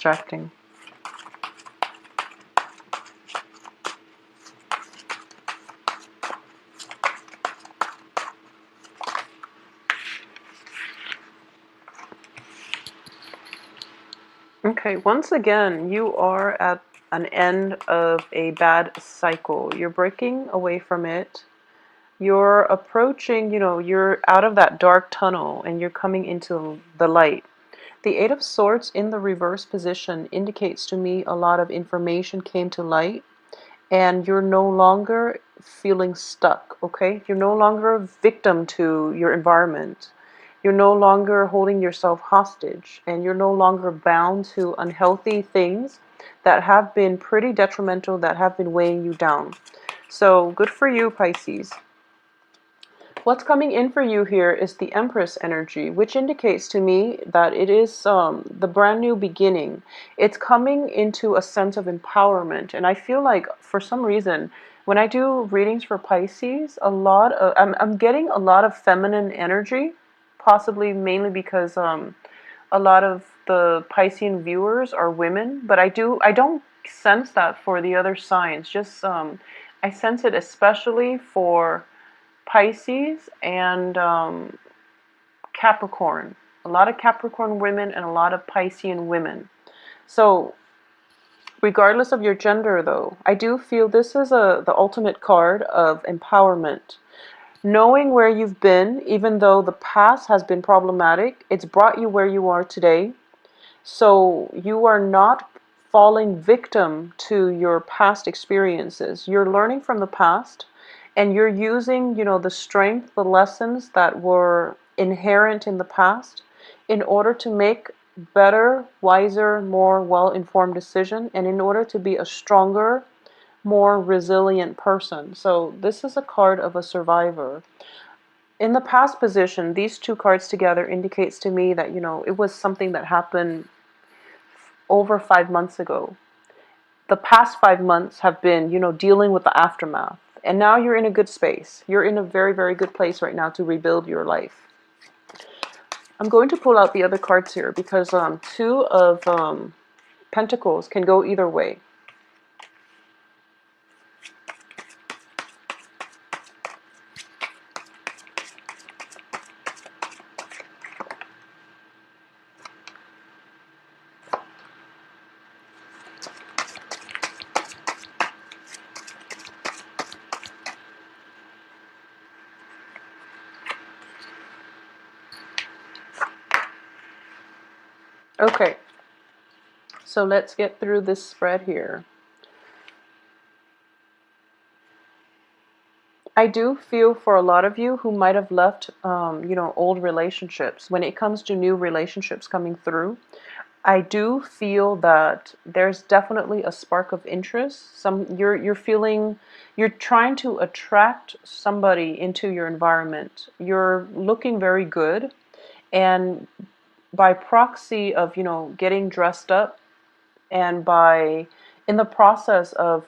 distracting. Okay, once again, you are at an end of a bad cycle. You're breaking away from it. You're approaching, you're out of that dark tunnel and you're coming into the light. The Eight of Swords in the reverse position indicates to me a lot of information came to light and you're no longer feeling stuck, okay? You're no longer a victim to your environment. You're no longer holding yourself hostage, and you're no longer bound to unhealthy things that have been pretty detrimental, that have been weighing you down. So good for you, Pisces. What's coming in for you here is the Empress energy, which indicates to me that it is the brand new beginning. It's coming into a sense of empowerment. And I feel like for some reason, when I do readings for Pisces, I'm getting a lot of feminine energy, possibly mainly because a lot of the Piscean viewers are women, but I don't sense that for the other signs. Just I sense it especially for Pisces and Capricorn. A lot of Capricorn women and a lot of Piscean women. So regardless of your gender though, I do feel this is the ultimate card of empowerment. Knowing where you've been, even though the past has been problematic, it's brought you where you are today. So you are not falling victim to your past experiences. You're learning from the past and you're using, the strength, the lessons that were inherent in the past in order to make better, wiser, more well-informed decision and in order to be a stronger, more resilient person. So this is a card of a survivor. In the past position, these two cards together indicates to me that, it was something that happened over 5 months ago. The past 5 months have been, dealing with the aftermath. And now you're in a good space. You're in a very, very good place right now to rebuild your life. I'm going to pull out the other cards here because two of Pentacles can go either way. Okay, so let's get through this spread here. I do feel for a lot of you who might have left, old relationships. When it comes to new relationships coming through, I do feel that there's definitely a spark of interest. You're feeling, you're trying to attract somebody into your environment. You're looking very good, and by proxy of getting dressed up, and by in the process of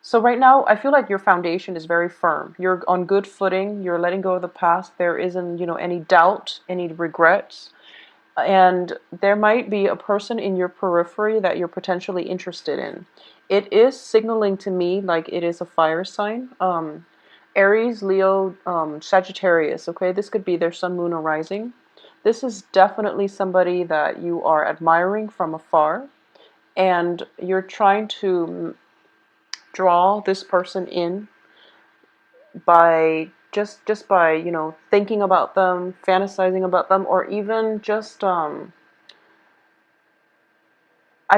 so right now I feel like your foundation is very firm. You're on good footing. You're letting go of the past. There isn't any doubt, any regrets. And there might be a person in your periphery that you're potentially interested in. It is signaling to me like it is a fire sign. Aries, Leo, Sagittarius, okay? This could be their sun, moon, or rising. This is definitely somebody that you are admiring from afar, and you're trying to draw this person in by just by thinking about them, fantasizing about them, or even just I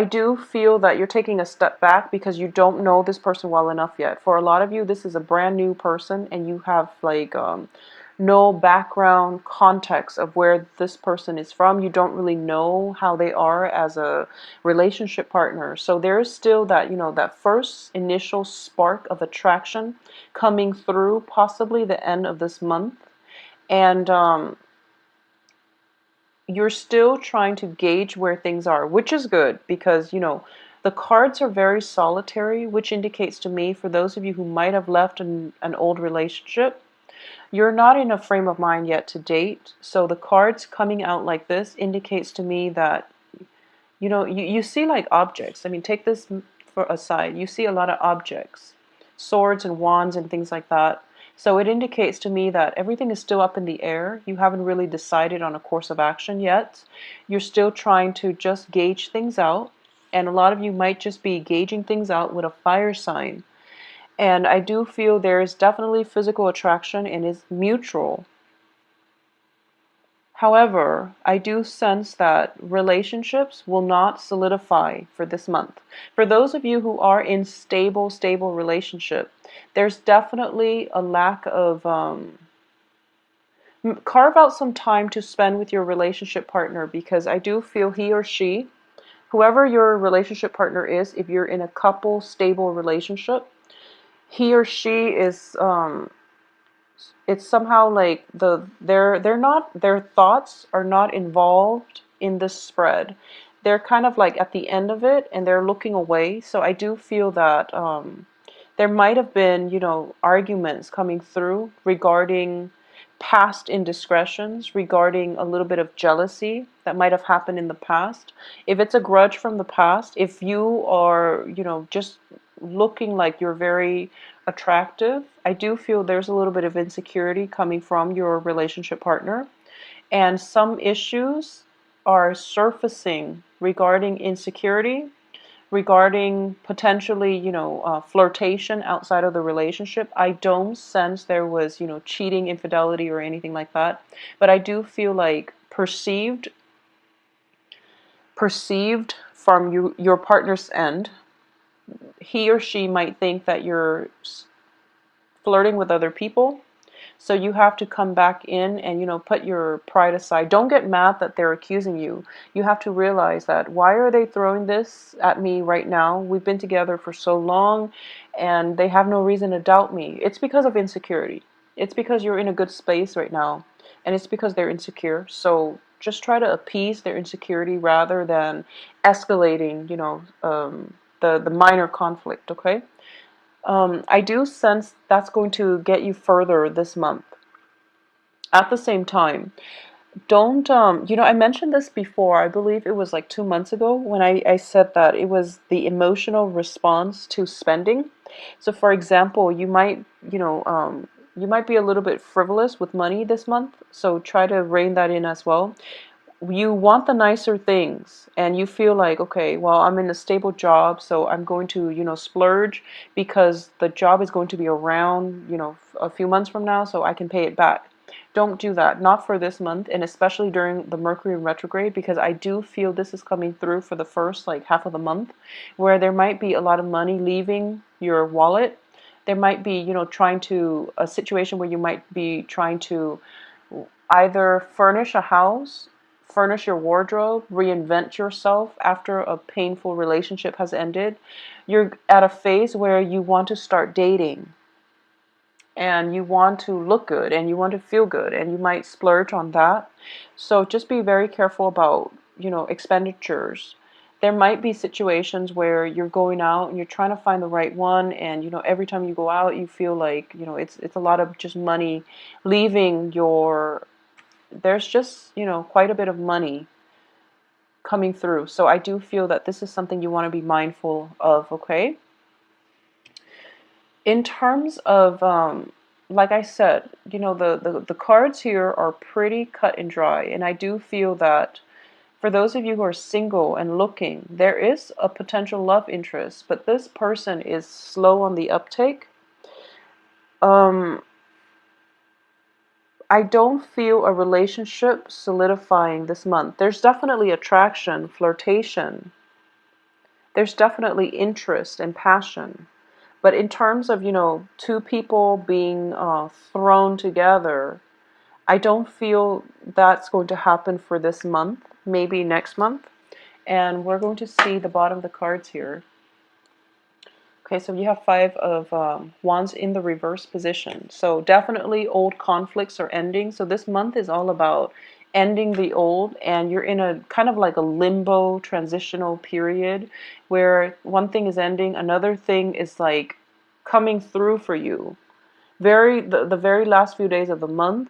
do feel that you're taking a step back because you don't know this person well enough yet. For a lot of you, this is a brand new person and you have like no background context of where this person is from. You don't really know how they are as a relationship partner. So there's still that, that first initial spark of attraction coming through, possibly the end of this month. And you're still trying to gauge where things are, which is good because, the cards are very solitary, which indicates to me, for those of you who might have left an old relationship, you're not in a frame of mind yet to date. So the cards coming out like this indicates to me that you see like objects. I mean, take this for aside. You see a lot of objects, swords and wands and things like that. So it indicates to me that everything is still up in the air. You haven't really decided on a course of action yet. You're still trying to just gauge things out. And a lot of you might just be gauging things out with a fire sign. And I do feel there is definitely physical attraction and it's mutual. However, I do sense that relationships will not solidify for this month. For those of you who are in stable relationship, there's definitely a lack of, carve out some time to spend with your relationship partner, because I do feel he or she, whoever your relationship partner is, if you're in a couple stable relationship, he or she is, it's somehow like they're not, their thoughts are not involved in this spread. They're kind of like at the end of it and they're looking away. So I do feel that there might have been, arguments coming through regarding past indiscretions, regarding a little bit of jealousy that might have happened in the past. If it's a grudge from the past, if you are, just looking like you're very attractive, I do feel there's a little bit of insecurity coming from your relationship partner. And some issues are surfacing regarding insecurity, regarding potentially, flirtation outside of the relationship. I don't sense there was, cheating, infidelity, or anything like that. But I do feel like perceived from your partner's end, he or she might think that you're flirting with other people. So you have to come back in and, put your pride aside. Don't get mad that they're accusing you. You have to realize that, why are they throwing this at me right now? We've been together for so long and they have no reason to doubt me. It's because of insecurity. It's because you're in a good space right now, and it's because they're insecure. So just try to appease their insecurity rather than escalating, the minor conflict, okay? I do sense that's going to get you further this month. At the same time, don't, I mentioned this before. I believe it was like 2 months ago when I said that it was the emotional response to spending. So, for example, you might be a little bit frivolous with money this month. So try to rein that in as well. You want the nicer things and you feel like, okay, well, I'm in a stable job, so I'm going to, splurge because the job is going to be around, a few months from now, so I can pay it back. Don't do that. Not for this month, and especially during the Mercury retrograde, because I do feel this is coming through for the first like half of the month, where there might be a lot of money leaving your wallet. There might be, trying to, a situation where you might be trying to either furnish a house, furnish your wardrobe, reinvent yourself after a painful relationship has ended. You're at a phase where you want to start dating and you want to look good and you want to feel good and you might splurge on that. So just be very careful about, expenditures. There might be situations where you're going out and you're trying to find the right one, and every time you go out you feel like, it's a lot of just money leaving your, there's just, quite a bit of money coming through. So I do feel that this is something you want to be mindful of, okay? In terms of, like I said, the cards here are pretty cut and dry. And I do feel that for those of you who are single and looking, there is a potential love interest, but this person is slow on the uptake. I don't feel a relationship solidifying this month. There's definitely attraction, flirtation. There's definitely interest and passion. But in terms of, two people being thrown together, I don't feel that's going to happen for this month, maybe next month. And we're going to see the bottom of the cards here. Okay, so you have Five of Wands in the reverse position. So definitely old conflicts are ending. So this month is all about ending the old, and you're in a kind of like a limbo transitional period where one thing is ending, another thing is like coming through for you. The very last few days of the month,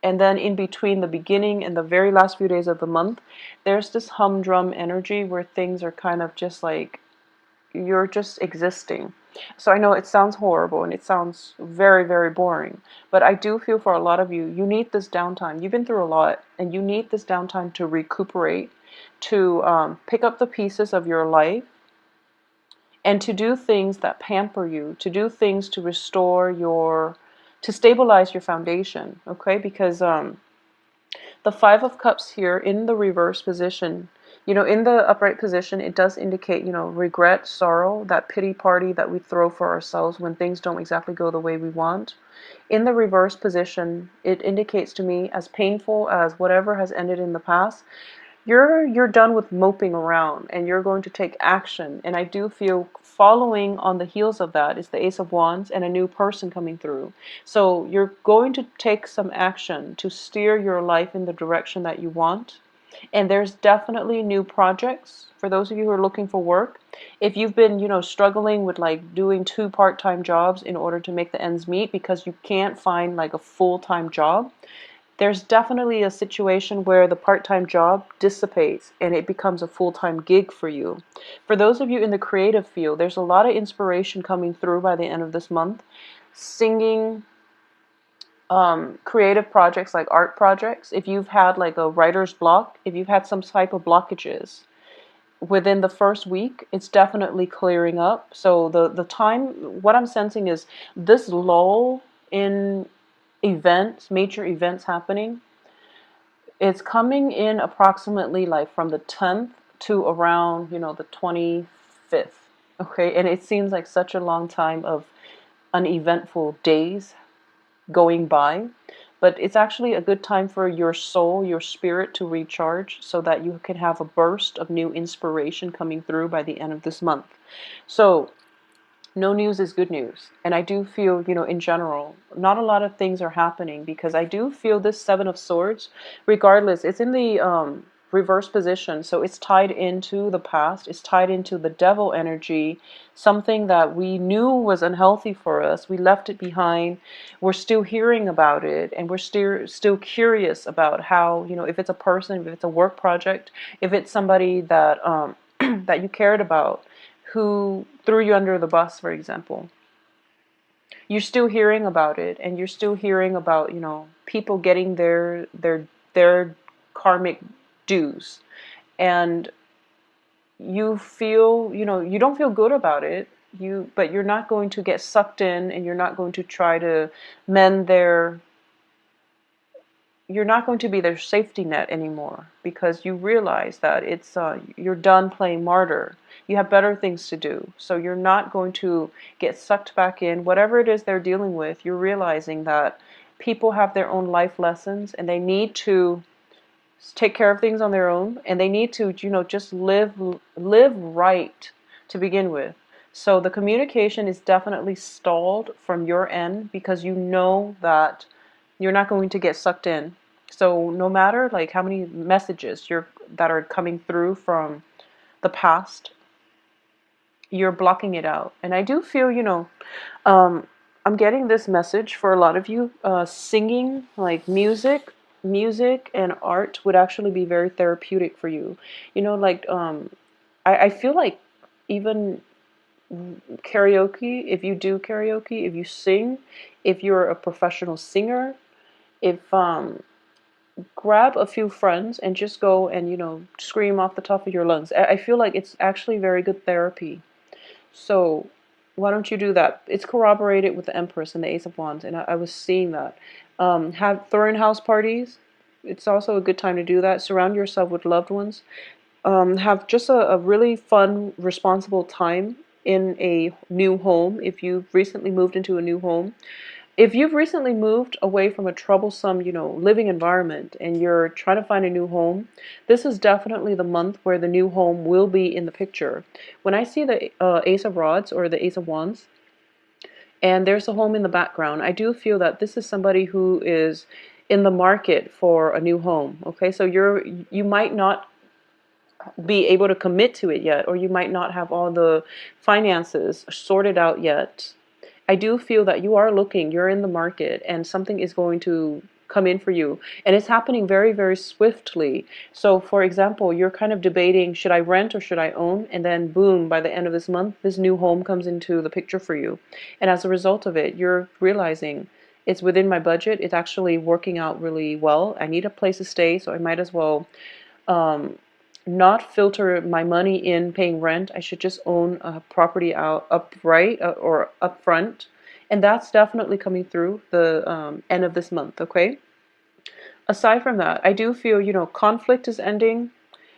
And then in between the beginning and the very last few days of the month, there's this humdrum energy where things are kind of just like you're just existing. So I know it sounds horrible and it sounds very, very boring, but I do feel for a lot of you, you need this downtime. You've been through a lot and you need this downtime to recuperate, to pick up the pieces of your life and to do things that pamper you, to do things to restore your, to stabilize your foundation, okay? Because the Five of Cups here in the reverse position, in the upright position, it does indicate, regret, sorrow, that pity party that we throw for ourselves when things don't exactly go the way we want. In the reverse position, it indicates to me, as painful as whatever has ended in the past, you're done with moping around and you're going to take action. And I do feel following on the heels of that is the Ace of Wands and a new person coming through. So you're going to take some action to steer your life in the direction that you want. And there's definitely new projects for those of you who are looking for work. If you've been, struggling with like doing 2 part-time jobs in order to make the ends meet because you can't find like a full-time job, there's definitely a situation where the part-time job dissipates and it becomes a full-time gig for you. For those of you in the creative field, there's a lot of inspiration coming through by the end of this month. Singing, creative projects like art projects. If you've had like a writer's block, if you've had some type of blockages within the first week, it's definitely clearing up. So the time, what I'm sensing is this lull in events, major events happening, it's coming in approximately like from the 10th to around, the 25th. Okay, and it seems like such a long time of uneventful days going by, but it's actually a good time for your soul, your spirit to recharge so that you can have a burst of new inspiration coming through by the end of this month. So no news is good news. And I do feel, in general, not a lot of things are happening because I do feel this Seven of Swords, regardless, it's in the reverse position. So it's tied into the past. It's tied into the devil energy, something that we knew was unhealthy for us. We left it behind. We're still hearing about it. And we're still curious about how, if it's a person, if it's a work project, if it's somebody that, that you cared about, who threw you under the bus, for example. You're still hearing about it, and you're still hearing about, people getting their karmic dues. And you feel, you don't feel good about it, but you're not going to get sucked in, and you're not going to try to mend you're not going to be their safety net anymore because you realize that it's you're done playing martyr. You have better things to do. So you're not going to get sucked back in. Whatever it is they're dealing with, you're realizing that people have their own life lessons and they need to take care of things on their own, and they need to, just live right to begin with. So the communication is definitely stalled from your end because you know that you're not going to get sucked in. So no matter like how many messages that are coming through from the past, you're blocking it out. And I do feel, I'm getting this message for a lot of you. Singing, like music and art would actually be very therapeutic for you. I feel like even karaoke, if you do karaoke, if you sing, if you're a professional singer, if grab a few friends and just go and scream off the top of your lungs. I feel like it's actually very good therapy. So why don't you do that? It's corroborated with the Empress and the Ace of Wands, and I was seeing that. Throwing house parties. It's also a good time to do that. Surround yourself with loved ones. Have just a really fun, responsible time in a new home if you've recently moved into a new home. If you've recently moved away from a troublesome, living environment and you're trying to find a new home, this is definitely the month where the new home will be in the picture. When I see the Ace of Rods or the Ace of Wands, and there's a home in the background, I do feel that this is somebody who is in the market for a new home. Okay, so you might not be able to commit to it yet, or you might not have all the finances sorted out yet. I do feel that you are looking, you're in the market, and something is going to come in for you. And it's happening very, very swiftly. So for example, you're kind of debating, should I rent or should I own? And then boom, by the end of this month, this new home comes into the picture for you. And as a result of it, you're realizing it's within my budget. It's actually working out really well. I need a place to stay, so I might as well um, not filter my money in paying rent. I should just own a property out upright or upfront. And that's definitely coming through the end of this month, okay? Aside from that, I do feel, conflict is ending.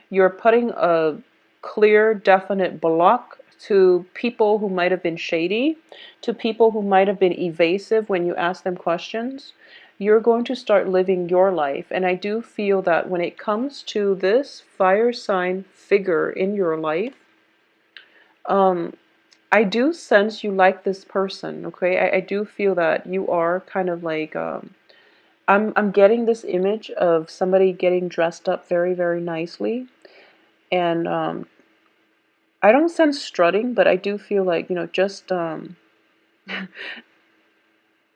You're putting a clear, definite block to people who might have been shady, to people who might have been evasive when you ask them questions. You're going to start living your life. And I do feel that when it comes to this fire sign figure in your life, I do sense you like this person, okay? I do feel that you are kind of like, I'm getting this image of somebody getting dressed up very, very nicely. And I don't sense strutting, but I do feel like, just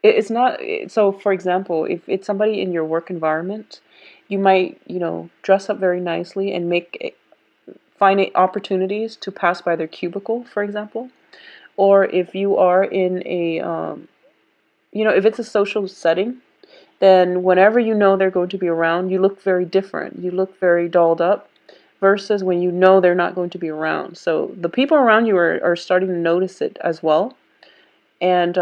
it's not. So for example, if it's somebody in your work environment, you might, dress up very nicely and find opportunities to pass by their cubicle, for example. Or if you are in a, if it's a social setting, then whenever you know they're going to be around, you look very different. You look very dolled up versus when you know they're not going to be around. So the people around you are starting to notice it as well. And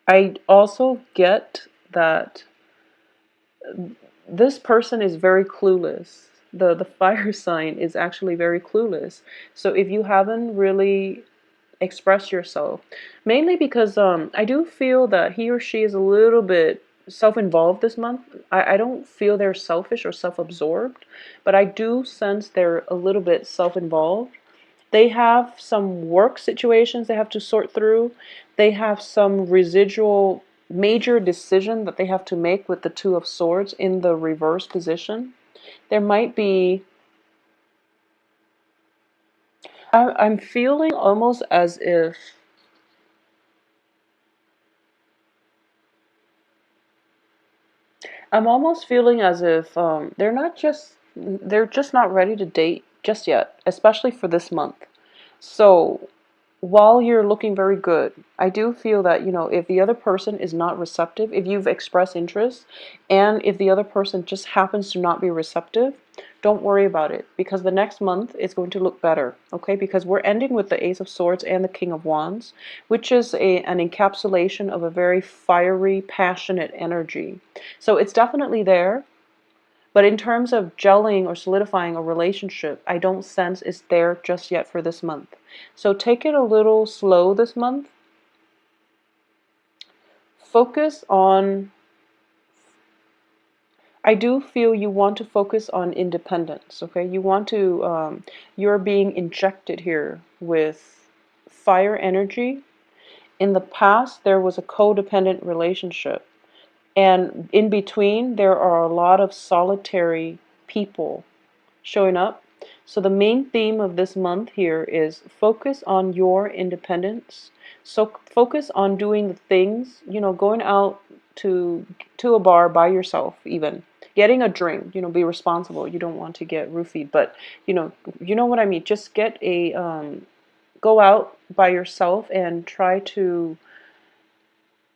I also get that this person is very clueless. The fire sign is actually very clueless. So if you haven't really expressed yourself, mainly because I do feel that he or she is a little bit self-involved this month. I don't feel they're selfish or self-absorbed, but I do sense they're a little bit self-involved. They have some work situations they have to sort through. They have some residual major decision that they have to make with the Two of Swords in the reverse position. There might be, I'm feeling almost as if, I'm almost feeling as if they're just not ready to date just yet, especially for this month. So while you're looking very good, I do feel that, if the other person is not receptive, if you've expressed interest, and if the other person just happens to not be receptive, don't worry about it, because the next month is going to look better, okay? Because we're ending with the Ace of Swords and the King of Wands, which is an encapsulation of a very fiery, passionate energy. So it's definitely there. But in terms of gelling or solidifying a relationship, I don't sense it's there just yet for this month. So take it a little slow this month. Focus on, I do feel you want to focus on independence, okay? You want to, you're being injected here with fire energy. In the past, there was a codependent relationship. And in between, there are a lot of solitary people showing up. So the main theme of this month here is focus on your independence. So focus on doing the things, going out to a bar by yourself, even getting a drink, be responsible. You don't want to get roofied, but you know what I mean. Just get a go out by yourself and try to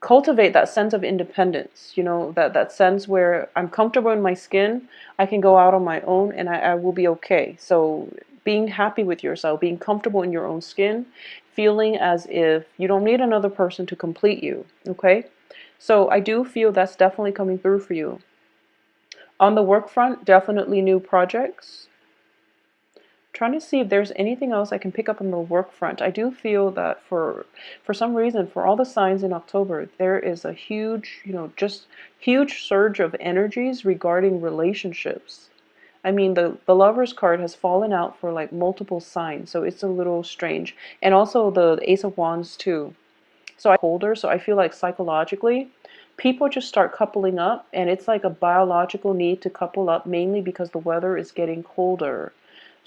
cultivate that sense of independence, that sense where I'm comfortable in my skin, I can go out on my own and I will be okay. So being happy with yourself, being comfortable in your own skin, feeling as if you don't need another person to complete you, okay? So I do feel that's definitely coming through for you. On the work front, definitely new projects. Trying to see if there's anything else I can pick up on the work front. I do feel that for some reason, for all the signs in October, there is a huge, just huge surge of energies regarding relationships. I mean, the Lover's card has fallen out for like multiple signs, so it's a little strange. And also the Ace of Wands too. So I colder, so I feel like psychologically, people just start coupling up, and it's like a biological need to couple up, mainly because the weather is getting colder.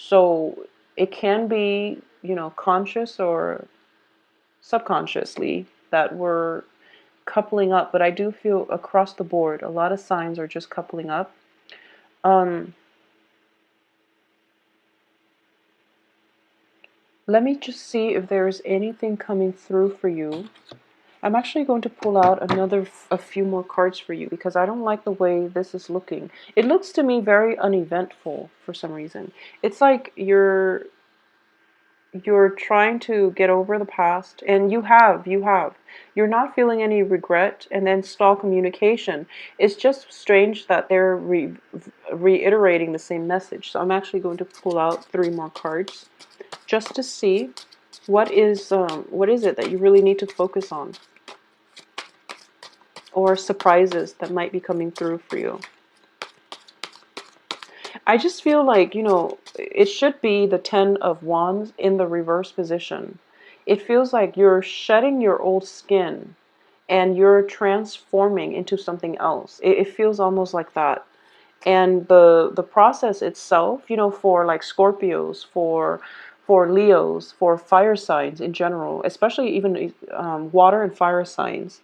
So it can be, conscious or subconsciously that we're coupling up, but I do feel across the board, a lot of signs are just coupling up. Um, Let me just see if there's anything coming through for you. I'm actually going to pull out a few more cards for you because I don't like the way this is looking. It looks to me very uneventful for some reason. It's like you're trying to get over the past, and you have. You're not feeling any regret, and then stall communication. It's just strange that they're reiterating the same message. So I'm actually going to pull out three more cards just to see what is it that you really need to focus on, or surprises that might be coming through for you. I just feel like, it should be the Ten of Wands in the reverse position. It feels like you're shedding your old skin and you're transforming into something else. It feels almost like that. And the process itself, for like Scorpios, for Leos, for fire signs in general, especially even water and fire signs,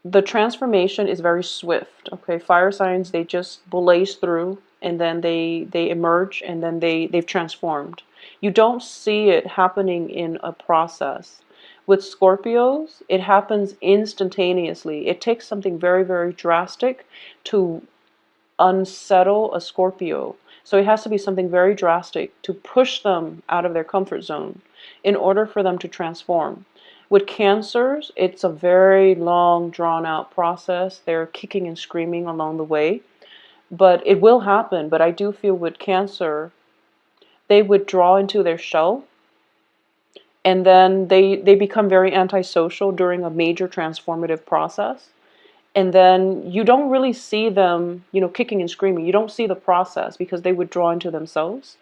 the transformation is very swift. Okay, fire signs, they just blaze through, and then they emerge, and then they've transformed. You don't see it happening in a process. With Scorpios, it happens instantaneously. It takes something very, very drastic to unsettle a Scorpio. So it has to be something very drastic to push them out of their comfort zone in order for them to transform. With Cancers, it's a very long, drawn out process. They're kicking and screaming along the way, but it will happen. But I do feel with Cancer, they withdraw into their shell, and then they become very antisocial during a major transformative process. And then you don't really see them, kicking and screaming. You don't see the process because they withdraw into themselves.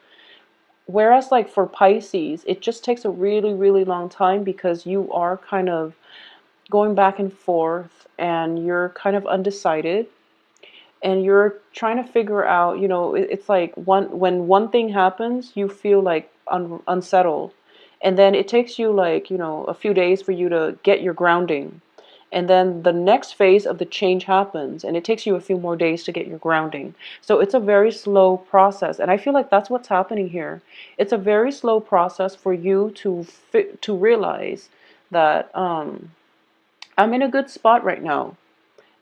Whereas like for Pisces, it just takes a really, really long time because you are kind of going back and forth, and you're kind of undecided, and you're trying to figure out, it's like when one thing happens, you feel like unsettled. And then it takes you like, a few days for you to get your grounding. And then the next phase of the change happens, and it takes you a few more days to get your grounding. So it's a very slow process, and I feel like that's what's happening here. It's a very slow process for you to realize that I'm in a good spot right now,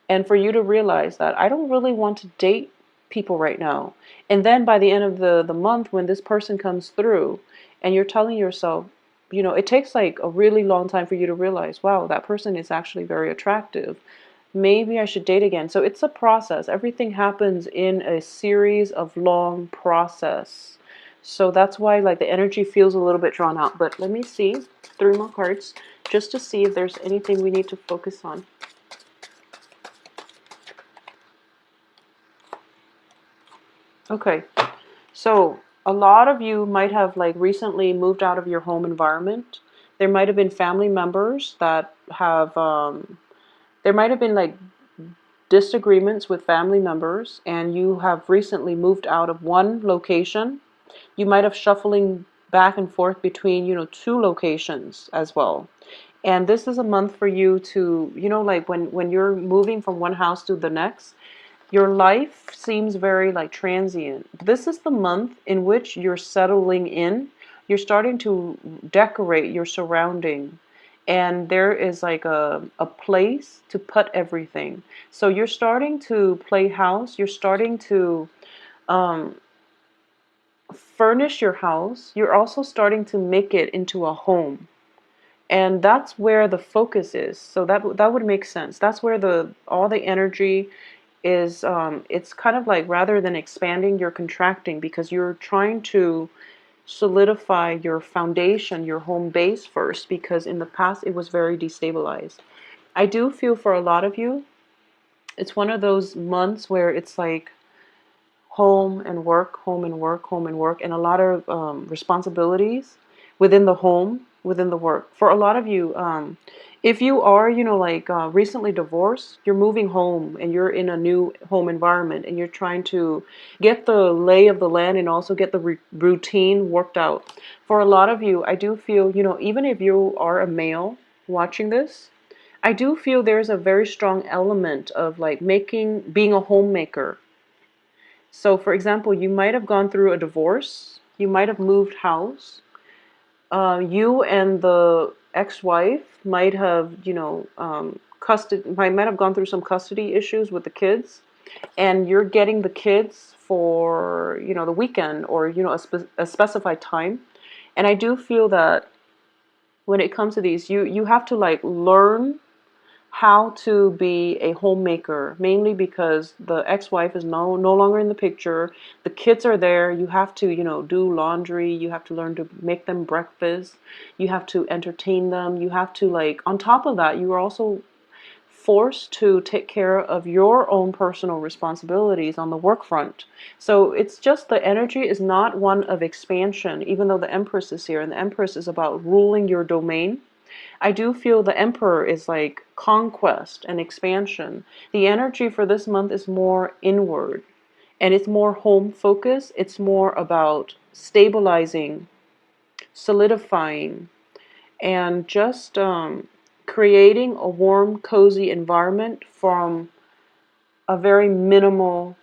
and for you to realize that I don't really want to date people right now. And then by the end of the month, when this person comes through, and you're telling yourself, it takes like a really long time for you to realize, wow, that person is actually very attractive. Maybe I should date again. So it's a process. Everything happens in a series of long process. So that's why like the energy feels a little bit drawn out. But let me see three more cards just to see if there's anything we need to focus on. Okay, so a lot of you might have like recently moved out of your home environment. There might have been family members that have, there might have been like disagreements with family members, and you have recently moved out of one location. You might have shuffling back and forth between, two locations as well. And this is a month for you to, like when you're moving from one house to the next, your life seems very like transient. This is the month in which you're settling in. You're starting to decorate your surrounding. And there is like a place to put everything. So you're starting to play house. You're starting to um, furnish your house. You're also starting to make it into a home. And that's where the focus is. So that would make sense. That's where the all the energy is. It's kind of like, rather than expanding, you're contracting because you're trying to solidify your foundation, your home base first, because in the past it was very destabilized. I do feel for a lot of you, it's one of those months where it's like home and work, home and work, home and work, and a lot of responsibilities within the home, within the work. For a lot of you, if you are, like recently divorced, you're moving home and you're in a new home environment, and you're trying to get the lay of the land and also get the routine worked out. For a lot of you, I do feel, even if you are a male watching this, I do feel there's a very strong element of like being a homemaker. So, for example, you might have gone through a divorce, you might have moved house, you and the ex-wife might have, might have gone through some custody issues with the kids, and you're getting the kids for, the weekend or, a specified time. And I do feel that when it comes to these, you have to like learn how to be a homemaker, mainly because the ex-wife is no longer in the picture. The kids are there. You have to, do laundry. You have to learn to make them breakfast. You have to entertain them. You have to like, on top of that, you are also forced to take care of your own personal responsibilities on the work front. So it's just the energy is not one of expansion, even though the Empress is here, and the Empress is about ruling your domain. I do feel the Emperor is like conquest and expansion. The energy for this month is more inward, and it's more home focused. It's more about stabilizing, solidifying, and just creating a warm, cozy environment from a very minimal.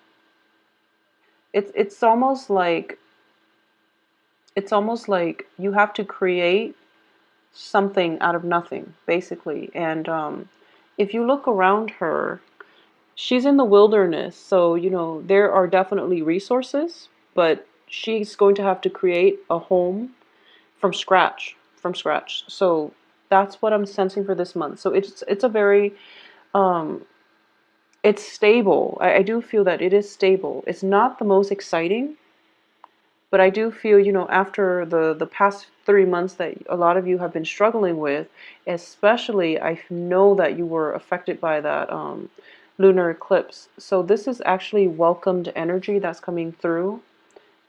It's almost like you have to create something out of nothing, basically. And if you look around her, she's in the wilderness, so there are definitely resources, but she's going to have to create a home from scratch, So that's what I'm sensing for this month. So it's a very um, it's stable. I do feel that it is stable. It's not the most exciting, but I do feel, after the past 3 months that a lot of you have been struggling with, especially I know that you were affected by that lunar eclipse. So this is actually welcomed energy that's coming through,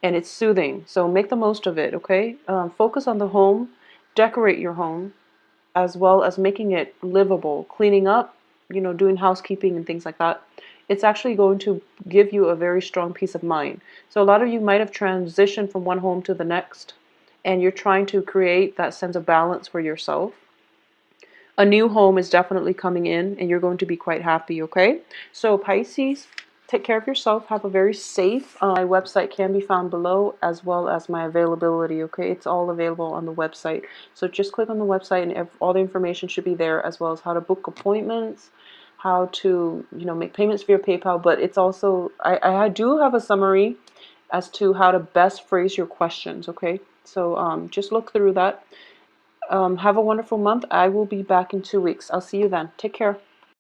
and it's soothing. So make the most of it, okay? Focus on the home, decorate your home, as well as making it livable, cleaning up, doing housekeeping and things like that. It's actually going to give you a very strong peace of mind. So a lot of you might have transitioned from one home to the next, and you're trying to create that sense of balance for yourself. A new home is definitely coming in, and you're going to be quite happy, okay? So Pisces, take care of yourself. Have a very safe. My website can be found below, as well as my availability, okay? It's all available on the website. So just click on the website, and all the information should be there, as well as how to book appointments, how to, make payments via PayPal. But it's also, I do have a summary as to how to best phrase your questions, okay? So just look through that. Have a wonderful month. I will be back in 2 weeks. I'll see you then. Take care.